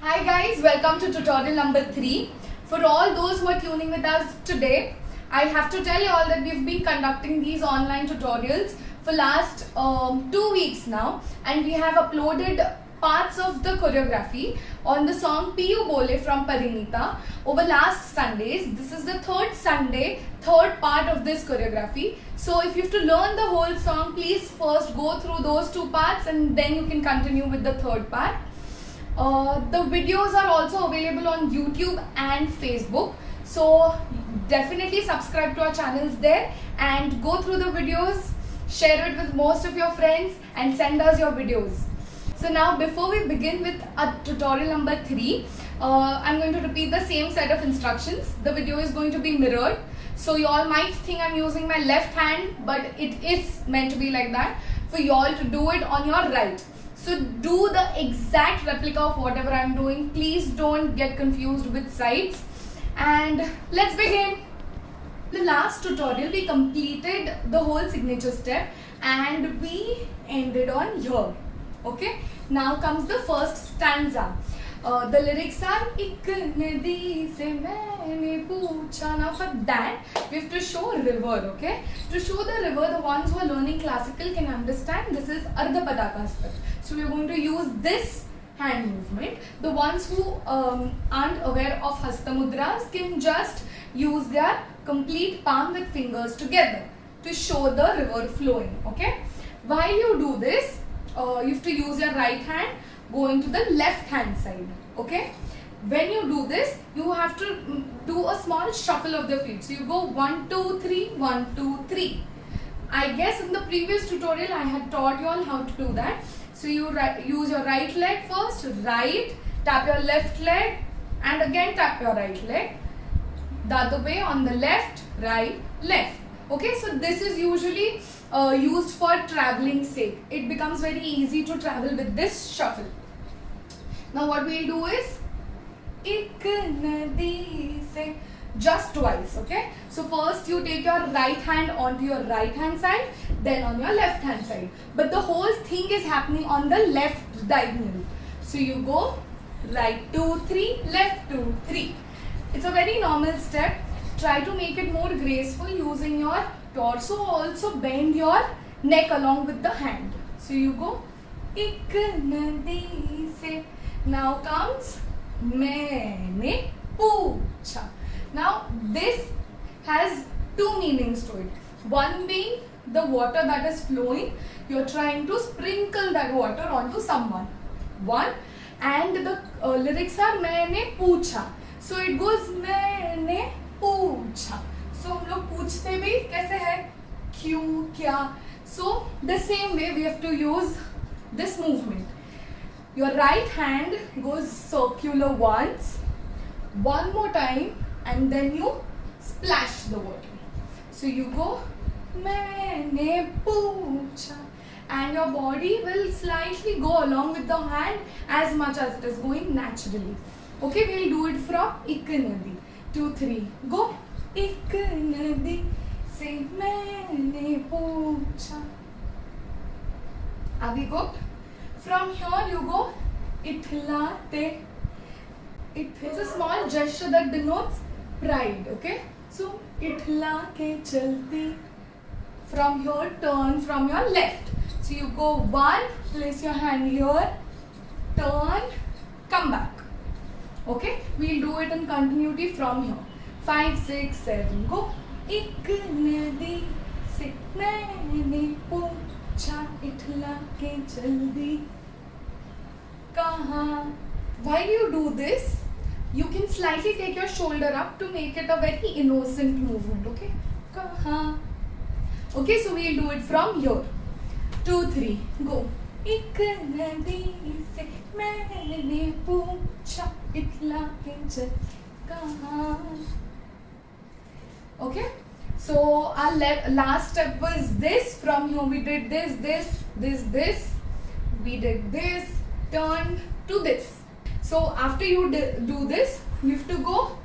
Hi guys, welcome to tutorial number 3. For all those who are tuning with us today, I have to tell you all that we've been conducting these online tutorials for last 2 weeks now, and we have uploaded parts of the choreography on the song Piyu Bole from Parinita over last Sundays. This is the third Sunday, third part of this choreography. So if you have to learn the whole song, please first go through those 2 parts and then you can continue with the third part. The videos are also available on YouTube and Facebook, so definitely subscribe to our channels there and go through the videos, share it with most of your friends and send us your videos. So now before we begin with tutorial number 3, I'm going to repeat the same set of instructions. The video is going to be mirrored, so you all might think I'm using my left hand, but it is meant to be like that for you all to do it on your right. So do the exact replica of whatever I'm doing. Please don't get confused with sides. And let's begin. The last tutorial we completed the whole signature step and we ended on here. Okay. Now comes the first stanza. The lyrics are Ik nadi se maine poocha. Now for that we have to show river. Okay. To show the river, the ones who are learning classical can understand this is Ardha Padakaspad. So we are going to use this hand movement. The ones who aren't aware of Hasta Mudras can just use their complete palm with fingers together to show the river flowing. Okay. While you do this, you have to use your right hand going to the left hand side. Okay. When you do this, you have to do a small shuffle of the feet. So you go 1, 2, 3, 1, 2, 3. I guess in the previous tutorial I had taught you all how to do that. So you use your right leg first, right, tap your left leg and again tap your right leg. The other way on the left, right, left. Okay, so this is usually used for traveling sake. It becomes very easy to travel with this shuffle. Now what we'll do is Ik nadi se, just twice. Okay, so first you take your right hand onto your right hand side, then on your left hand side, but the whole thing is happening on the left diagonal. So you go right 2 3, left 2 3. It's a very normal step. Try to make it more graceful using your torso. Also bend your neck along with the hand. So you go Ik nadi se. Now comes maine poocha. Now this has 2 meanings to it. One being the water that is flowing, you're trying to sprinkle that water onto someone. One, and the lyrics are maine poocha. So it goes maine poocha. So हम लोग पूछते भी कैसे है, क्यों, क्या. So the same way we have to use this movement. Your right hand goes circular once, one more time, and then you splash the water. So you go maine poocha, and your body will slightly go along with the hand as much as it is going naturally. Okay, we'll do it from Ik nadi. 2 3, go Ik nadi se maine poocha. Are we good? From here you go Ithlate. It's a small gesture that denotes pride. Okay, so Ithla ke chalti. From here turn from your left. So you go 1, place your hand here, turn, come back. Okay, we'll do it in continuity from here. 5 6 7, go Ik nadi se maine poocha, Ithla ke chalti kahan. While you do this, you can slightly take your shoulder up to make it a very innocent movement. Okay, kahan. Okay, so we'll do it from here. 2 3, go Ik nadi se maine poocha, Ithla ke chalti kahan. Okay, so our last step was this. From here we did this. We did this, turn to this. So after you do this, you have to go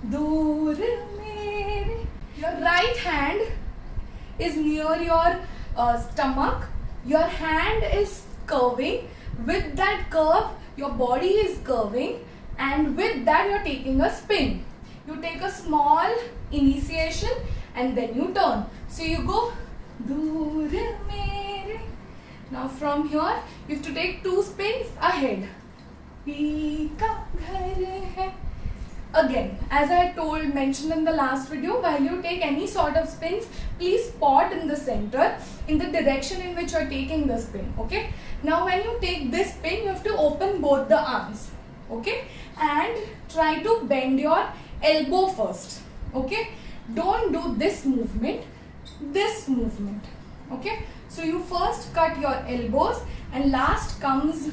dur mere. Your right hand is near your stomach. Your hand is curving. With that curve, your body is curving and with that you're taking a spin. You take a small initiation and then you turn. So you go Dur mere. Now from here you have to take 2 spins ahead. Pi ka ghar hai. Again, as I mentioned in the last video, while you take any sort of spins, please spot in the center, in the direction in which you are taking the spin. Okay. Now when you take this spin, you have to open both the arms. Okay. And try to bend your elbow first. Okay. Don't do this movement. This movement. Okay. So you first cut your elbows and last comes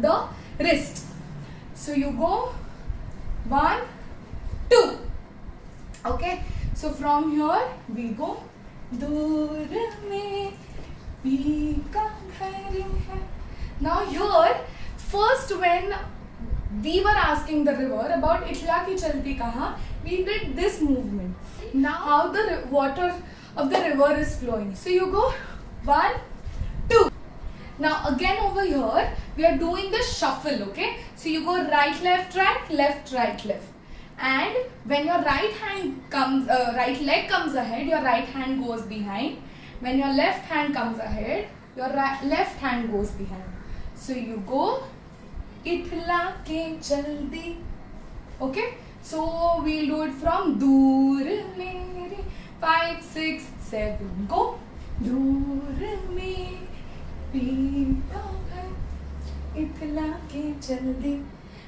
the wrist. So you go 1, 2. Okay. So from here we go Dur mein pika ghar hai. Now here first when we were asking the river about Itla ki chalti kaha, we did this movement. Now how the water of the river is flowing. So you go 1, 2. Now again over here we are doing the shuffle. Okay. So you go right, left, right, left, right, left. And when your right leg comes ahead, your right hand goes behind. When your left hand comes ahead, your left hand goes behind. So you go Itla ke jaldi. Okay. So we'll do it from Dur mere. 5, 6, 7. Go. Dur mein pika ghar Itla ke jaldi.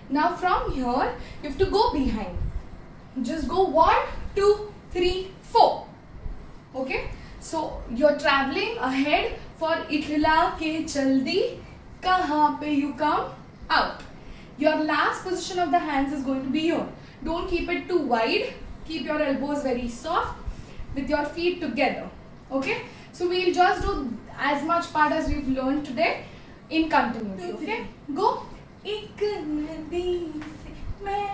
Now from here you have to go behind. Just go 1, 2, 3, 4. Okay. So you're traveling ahead for Itla ke jaldi. Kahan pe you come out. Your last position of the hands is going to be here. Don't keep it too wide. Keep your elbows very soft with your feet together. Okay. So we'll just do as much part as we've learned today in continuity. Okay. Go. एक नदी से मैं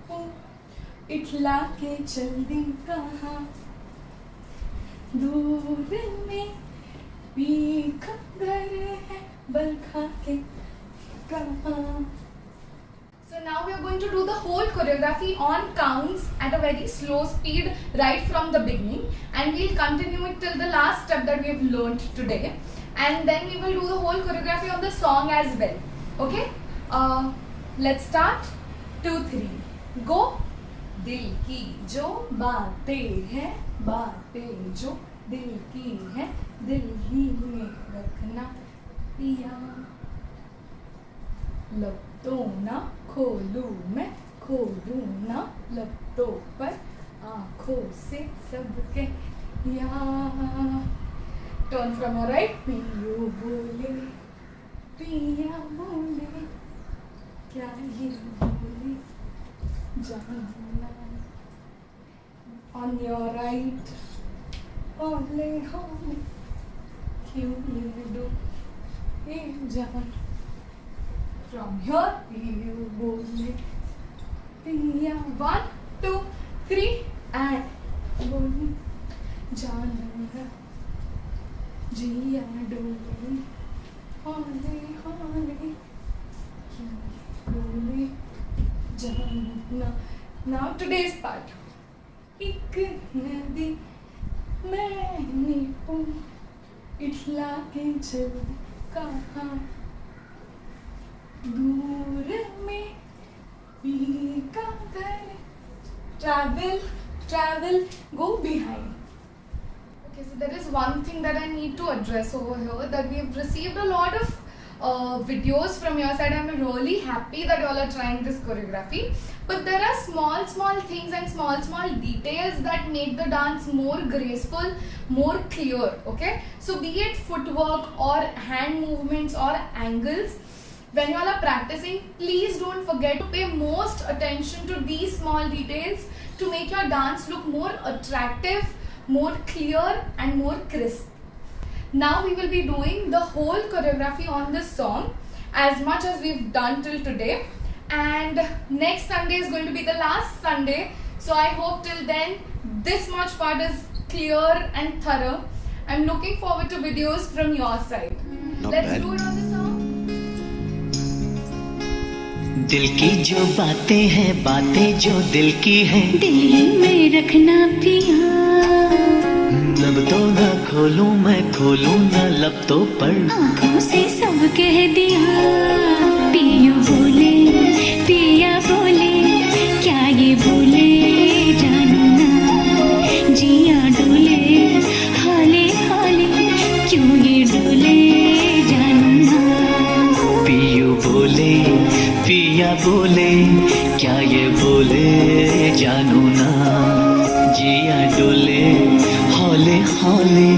हूँ इटला के जल्दी कहाँ दूर में पीका घर है बलखा के कहाँ. So now we are going to do the whole choreography on counts at a very slow speed right from the beginning, and we'll continue it till the last step that we have learned today, and then we will do the whole choreography of the song as well. Okay, let's start. 2, 3, go. दिल की जो बातें हैं, बातें जो दिल की हैं, दिल ही में रखना पिया. लपटों ना खोलूं मैं, खोलूं ना लपटों पर, आँखों से सबके यार. Turn from your right. पियो बोले, पिया बोले, क्या ये बोले जानना. On your right. होले होले, क्यों ये दो ये जान. From here, पियो बोले, पिया. 1, 2, 3 and बोले जानना. जिया डोले, होले होले, बोले जानना. Now today's part. एक नदी मैंने हूँ इटला के जल्दी कहाँ दूर में पीका घर. Travel, travel, go behind. Okay, so there is one thing that I need to address over here, that we have received a lot of videos from your side. I'm really happy that you all are trying this choreography, but there are small things and small details that make the dance more graceful, more clear. Okay, so be it footwork or hand movements or angles, when you all are practicing, please don't forget to pay most attention to these small details to make your dance look more attractive, more clear and more crisp. Now we will be doing the whole choreography on this song as much as we've done till today, and next Sunday is going to be the last Sunday, so I hope till then this much part is clear and thorough. I'm looking forward to videos from your side. Not Let's bad. do it on the song. दिल की जो बातें हैं, बातें जो दिल की हैं, दिल ही में रखना पिया। लब तो ना खोलूं मैं, खोलूं ना लब तो पर आँखों से सब कह दिया। पियो बोले, पिया बोले, क्या ये बोले जानू ना। जिया डोले, हाले हाले, क्यों ये डोले जानू ना। पियू बोले, पिया बोले, क्या ये बोले जानू ना। जिया डोले, हौले हौले,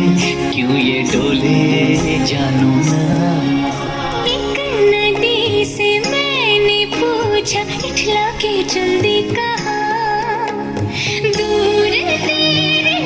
क्यों ये डोले जानू ना। एक नदी से मैंने पूछा, इठला के चल दी कहाँ। दूर तेरे